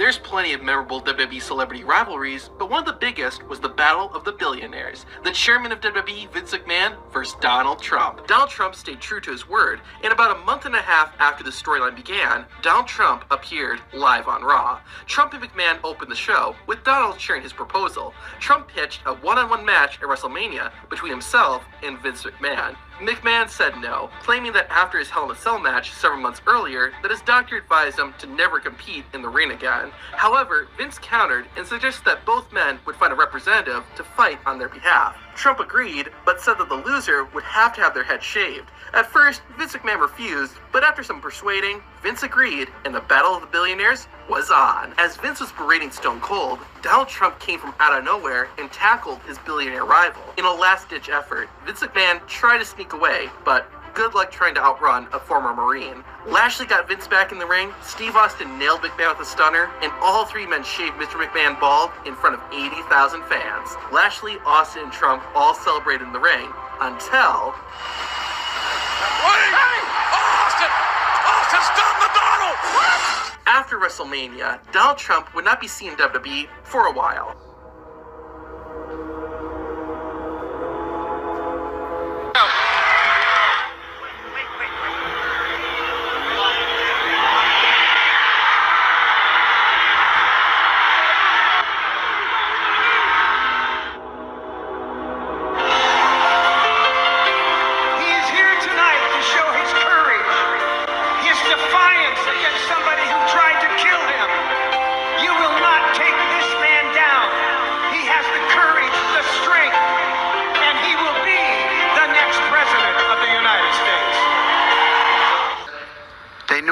There's plenty of memorable WWE celebrity rivalries, but one of the biggest was the Battle of the Billionaires. The chairman of WWE, Vince McMahon, versus Donald Trump. Donald Trump stayed true to his word, and about a month and a half after the storyline began, Donald Trump appeared live on Raw. Trump and McMahon opened the show, with Donald sharing his proposal. Trump pitched a one-on-one match at WrestleMania between himself and Vince McMahon. McMahon said no, claiming that after his Hell in a Cell match several months earlier, that his doctor advised him to never compete in the ring again. However, Vince countered and suggested that both men would find a representative to fight on their behalf. Trump agreed, but said that the loser would have to have their head shaved. At first, Vince McMahon refused, but after some persuading, Vince agreed, and the Battle of the Billionaires was on. As Vince was berating Stone Cold, Donald Trump came from out of nowhere and tackled his billionaire rival. In a last-ditch effort, Vince McMahon tried to sneak away, but good luck trying to outrun a former Marine. Lashley got Vince back in the ring, Steve Austin nailed McMahon with a stunner, and all three men shaved Mr. McMahon bald in front of 80,000 fans. Lashley, Austin, and Trump all celebrated in the ring, until... Hey! Austin! Austin's done the Donald! What? After WrestleMania, Donald Trump would not be seen in WWE for a while.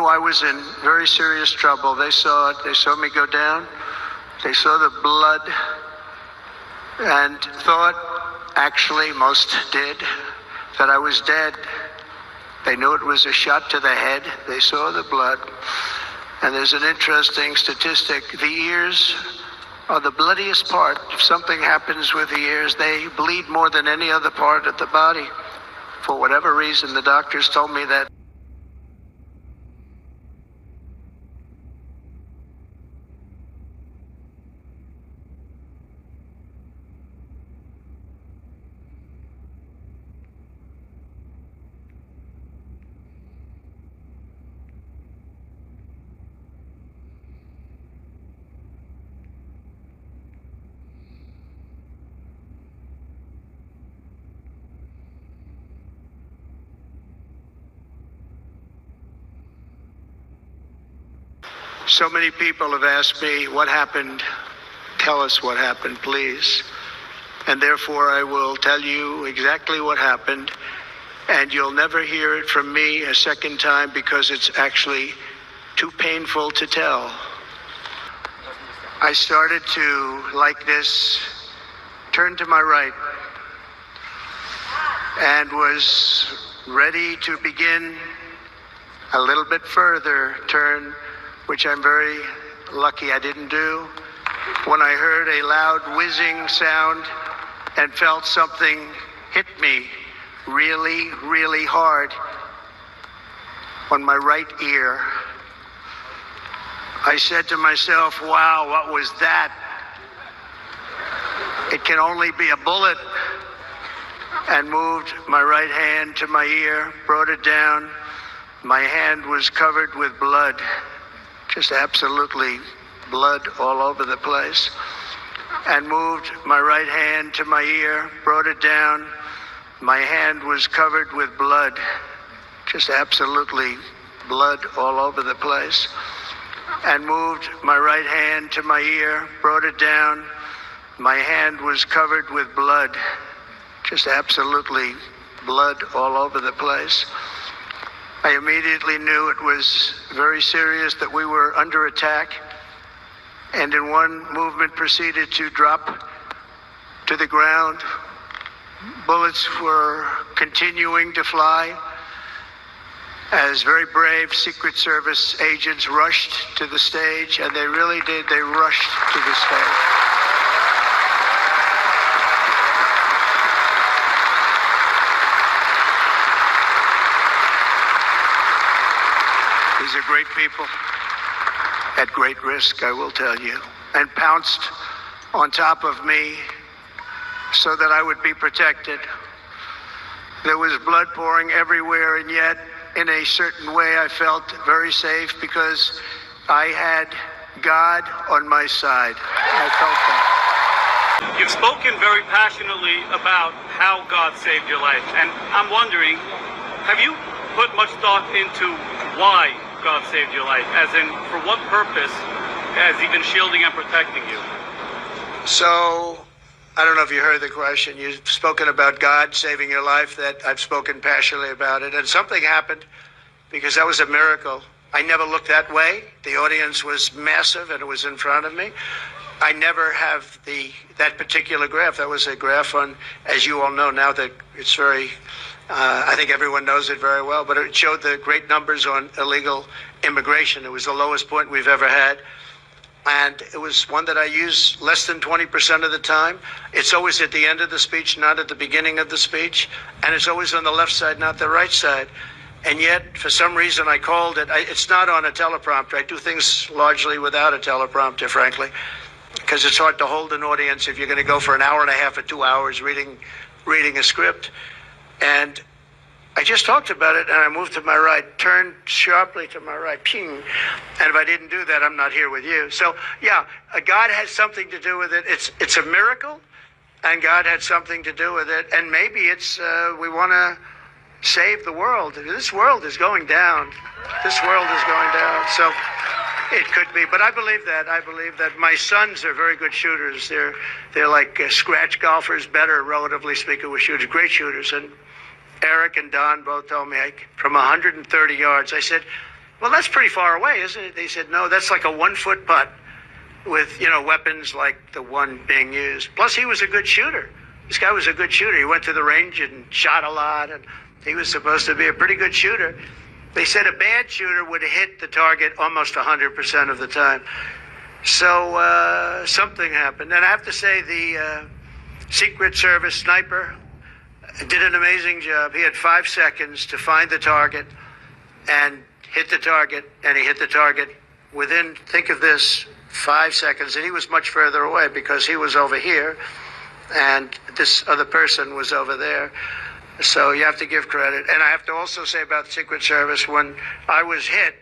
I was in very serious trouble. They saw it. They saw me go down. They saw the blood and thought, actually most did, that I was dead. They knew it was a shot to the head. They saw the blood. And there's an interesting statistic. The ears are the bloodiest part. If something happens with the ears, they bleed more than any other part of the body. For whatever reason, the doctors told me that. So many people have asked me, what happened? Tell us what happened, please. And therefore, I will tell you exactly what happened, and you'll never hear it from me a second time because it's actually too painful to tell. I started to, like this, turn to my right and was ready to begin a little bit further turn, which I'm very lucky I didn't do, when I heard a loud whizzing sound and felt something hit me really, really hard on my right ear. I said to myself, wow, what was that? It can only be a bullet. And moved my right hand to my ear, brought it down. My hand was covered with blood. Just absolutely blood all over the place. And moved my right hand to my ear, brought it down. My hand was covered with blood. Just absolutely blood all over the place. And moved my right hand to my ear, brought it down. My hand was covered with blood. Just absolutely blood all over the place. I immediately knew it was very serious, that we were under attack, and in one movement proceeded to drop to the ground. Bullets were continuing to fly as very brave Secret Service agents rushed to the stage, and they really did. They rushed to the stage. These are great people. at great risk, I will tell you, and pounced on top of me so that I would be protected. There was blood pouring everywhere, and yet, in a certain way, I felt very safe because I had God on my side. I felt that. You've spoken very passionately about how God saved your life, and I'm wondering, have you put much thought into why God saved your life? As in, for what purpose has He been shielding and protecting you? So, I don't know if you heard the question. You've spoken about God saving your life, that I've spoken passionately about it, and something happened because that was a miracle. I never looked that way. The audience was massive, and it was in front of me. I never have that particular graph. That was a graph on, as you all know now, that it's very, I think everyone knows it very well, but it showed the great numbers on illegal immigration. It was the lowest point we've ever had. And it was one that I use less than 20% of the time. It's always at the end of the speech, not at the beginning of the speech. And it's always on the left side, not the right side. And yet, for some reason, I called it. It's not on a teleprompter. I do things largely without a teleprompter, frankly, because it's hard to hold an audience if you're going to go for an hour and a half or 2 hours reading a script. And I just talked about it, and I moved to my right, turned sharply to my right, ping. And if I didn't do that, I'm not here with you. So, yeah, God has something to do with it. It's a miracle, and God had something to do with it. And maybe it's we want to save the world. This world is going down. This world is going down. So it could be, but I believe that. I believe that my sons are very good shooters. They're like scratch golfers, better, relatively speaking, with shooters, great shooters. And Eric and Don both told me from 130 yards. I said, well, that's pretty far away, isn't it? They said, no, that's like a 1-foot putt with, weapons like the one being used. Plus, he was a good shooter. This guy was a good shooter. He went to the range and shot a lot, and he was supposed to be a pretty good shooter. They said a bad shooter would hit the target almost 100% of the time. So something happened. And I have to say the Secret Service sniper did an amazing job. He had 5 seconds to find the target and hit the target, and he hit the target within, think of this, 5 seconds. And he was much further away because he was over here, and this other person was over there. So you have to give credit. And I have to also say about the Secret Service, when I was hit,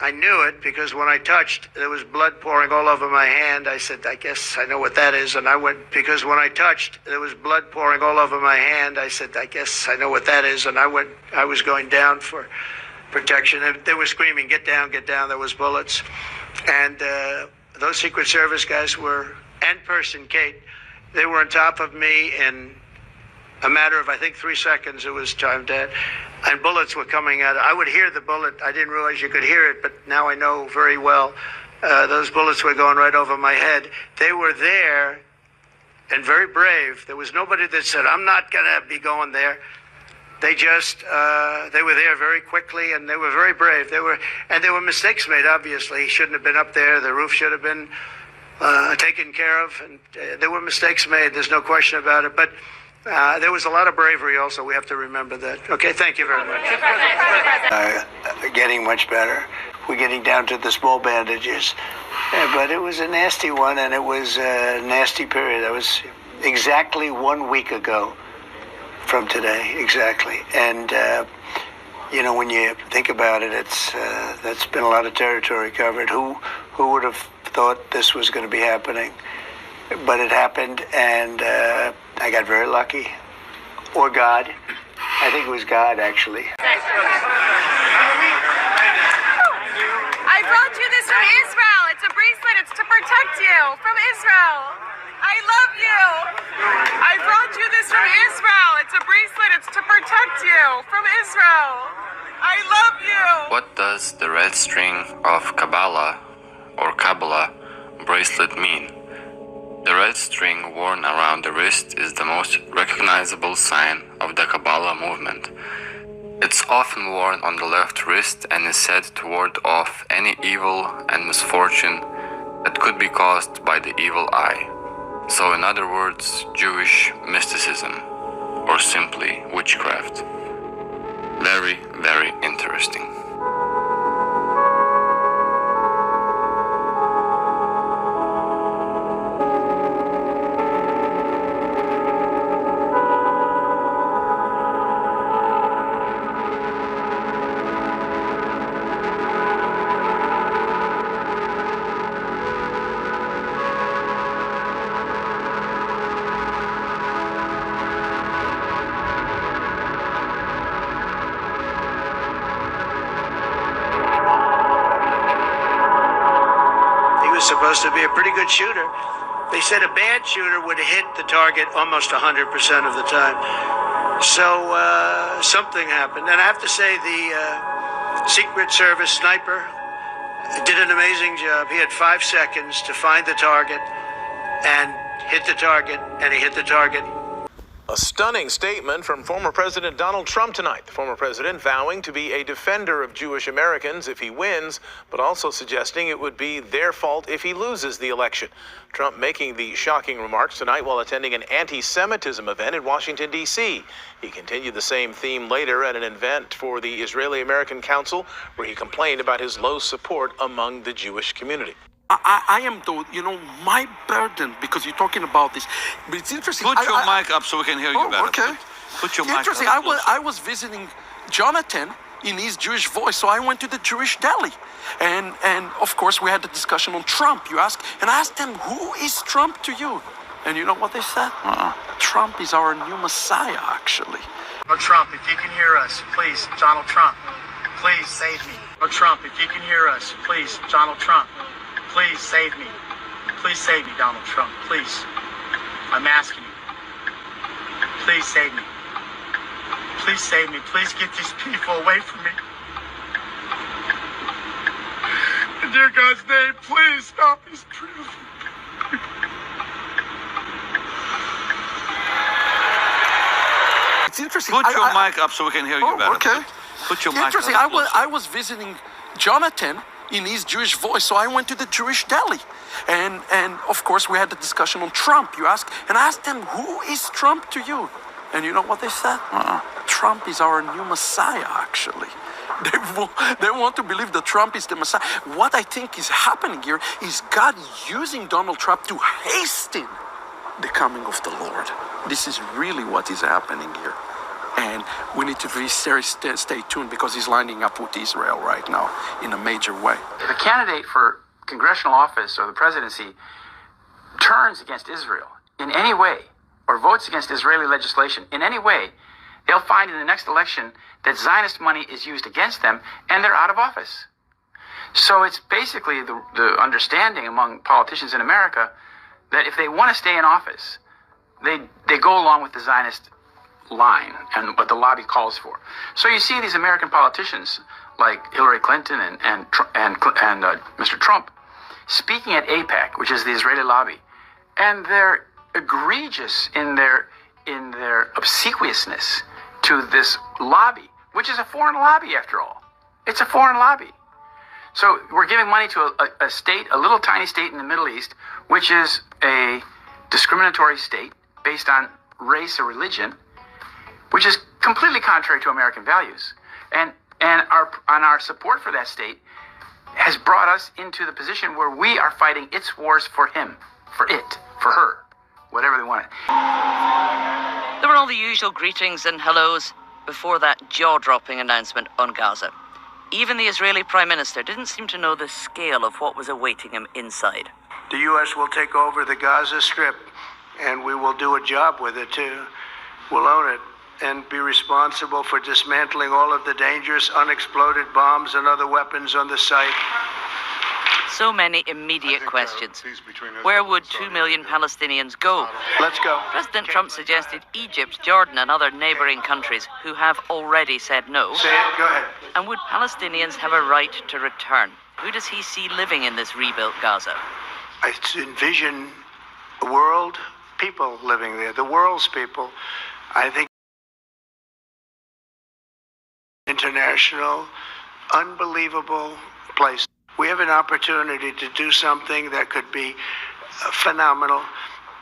I knew it because when I touched, there was blood pouring all over my hand. I said, I guess I know what that is. And I went, because when I touched, there was blood pouring all over my hand. I said, I guess I know what that is. And I was going down for protection. And they were screaming, get down, get down. There was bullets. And those Secret Service guys were, and person, Kate, they were on top of me in a matter of, I think, 3 seconds. It was time dead. And bullets were coming out. I would hear the bullet. I didn't realize you could hear it, but now I know very well. Those bullets were going right over my head. They were there and very brave. There was nobody that said, I'm not going to be going there. They just, they were there very quickly, and they were very brave. There were mistakes made, obviously. He shouldn't have been up there. The roof should have been taken care of. And there were mistakes made. There's no question about it. But there was a lot of bravery also. We have to remember that. Okay, thank you very much. Getting much better. We're getting down to the small bandages. But it was a nasty one, and it was a nasty period. That was exactly 1 week ago from today, exactly. And, when you think about it, that's been a lot of territory covered. Who would have thought this was going to be happening? But it happened, and I got very lucky. Or God. I think it was God, actually. I brought you this from Israel. It's a bracelet. It's to protect you from Israel. I love you. I brought you this from Israel. It's a bracelet. It's to protect you from Israel. I love you. What does the red string of Kabbalah or Kabbalah bracelet mean? The red string worn around the wrist is the most recognizable sign of the Kabbalah movement. It's often worn on the left wrist and is said to ward off any evil and misfortune that could be caused by the evil eye. So in other words, Jewish mysticism, or simply witchcraft. Very, very interesting. supposed to be a pretty good shooter. They said a bad shooter would hit the target almost 100% of the time. So something happened. And I have to say the Secret Service sniper did an amazing job. He had 5 seconds to find the target and hit the target, and he hit the target. A stunning statement from former President Donald Trump tonight. The former president vowing to be a defender of Jewish Americans if he wins, but also suggesting it would be their fault if he loses the election. Trump making the shocking remarks tonight while attending an anti-Semitism event in Washington, D.C. He continued the same theme later at an event for the Israeli-American Council, where he complained about his low support among the Jewish community. I am, my burden, because you're talking about this. But it's interesting. Put your mic up so we can hear you better. Okay. Put your mic up. Interesting. I was visiting Jonathan in his Jewish voice, so I went to the Jewish deli. And of course, we had the discussion on Trump. And I asked them, who is Trump to you? And you know what they said? Trump is our new Messiah, actually. Donald Trump, if you can hear us, please, Donald Trump, please save me. Donald Trump, if you can hear us, please, Donald Trump. Please save me. Please save me, Donald Trump. Please. I'm asking you. Please save me. Please save me. Please get these people away from me. In dear God's name, please stop these people. It's interesting. Put your mic up so we can hear you better. Okay. Put your mic up. Interesting. I was visiting Jonathan in his Jewish voice, so I went to the Jewish deli. And of course, we had the discussion on Trump. And I asked them, who is Trump to you? And you know what they said? Trump is our new Messiah, actually. They want to believe that Trump is the Messiah. What I think is happening here is God using Donald Trump to hasten the coming of the Lord. This is really what is happening here. And we need to stay tuned, because he's lining up with Israel right now in a major way. If a candidate for congressional office or the presidency turns against Israel in any way, or votes against Israeli legislation in any way, they'll find in the next election that Zionist money is used against them, and they're out of office. So it's basically the understanding among politicians in America that if they want to stay in office, they go along with the Zionist line and what the lobby calls for. So you see these American politicians like Hillary Clinton and Mr. Trump speaking at AIPAC, which is the Israeli lobby, and they're egregious in their obsequiousness to this lobby, which is a foreign lobby after all. It's a foreign lobby. So we're giving money to a state, a little tiny state in the Middle East, which is a discriminatory state based on race or religion, which is completely contrary to American values. And our support for that state has brought us into the position where we are fighting its wars for him, for it, for her, whatever they want. There were all the usual greetings and hellos before that jaw-dropping announcement on Gaza. Even the Israeli Prime Minister didn't seem to know the scale of what was awaiting him inside. The U.S. will take over the Gaza Strip, and we will do a job with it, too. We'll own it and be responsible for dismantling all of the dangerous unexploded bombs and other weapons on the site. So many immediate questions. Where would 2 million Palestinians go? Let's go. President Trump suggested Egypt, Jordan, and other neighboring countries who have already said no. Say it, go ahead. And would Palestinians have a right to return? Who does he see living in this rebuilt Gaza? I envision a world, people living there, the world's people. I think international, unbelievable place. We have an opportunity to do something that could be phenomenal.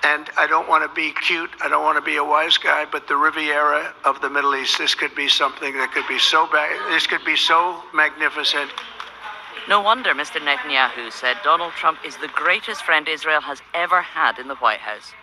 And I don't want to be cute. I don't want to be a wise guy, but the Riviera of the Middle East, this could be something that could be so this could be so magnificent. No wonder Mr. Netanyahu said Donald Trump is the greatest friend Israel has ever had in the White House.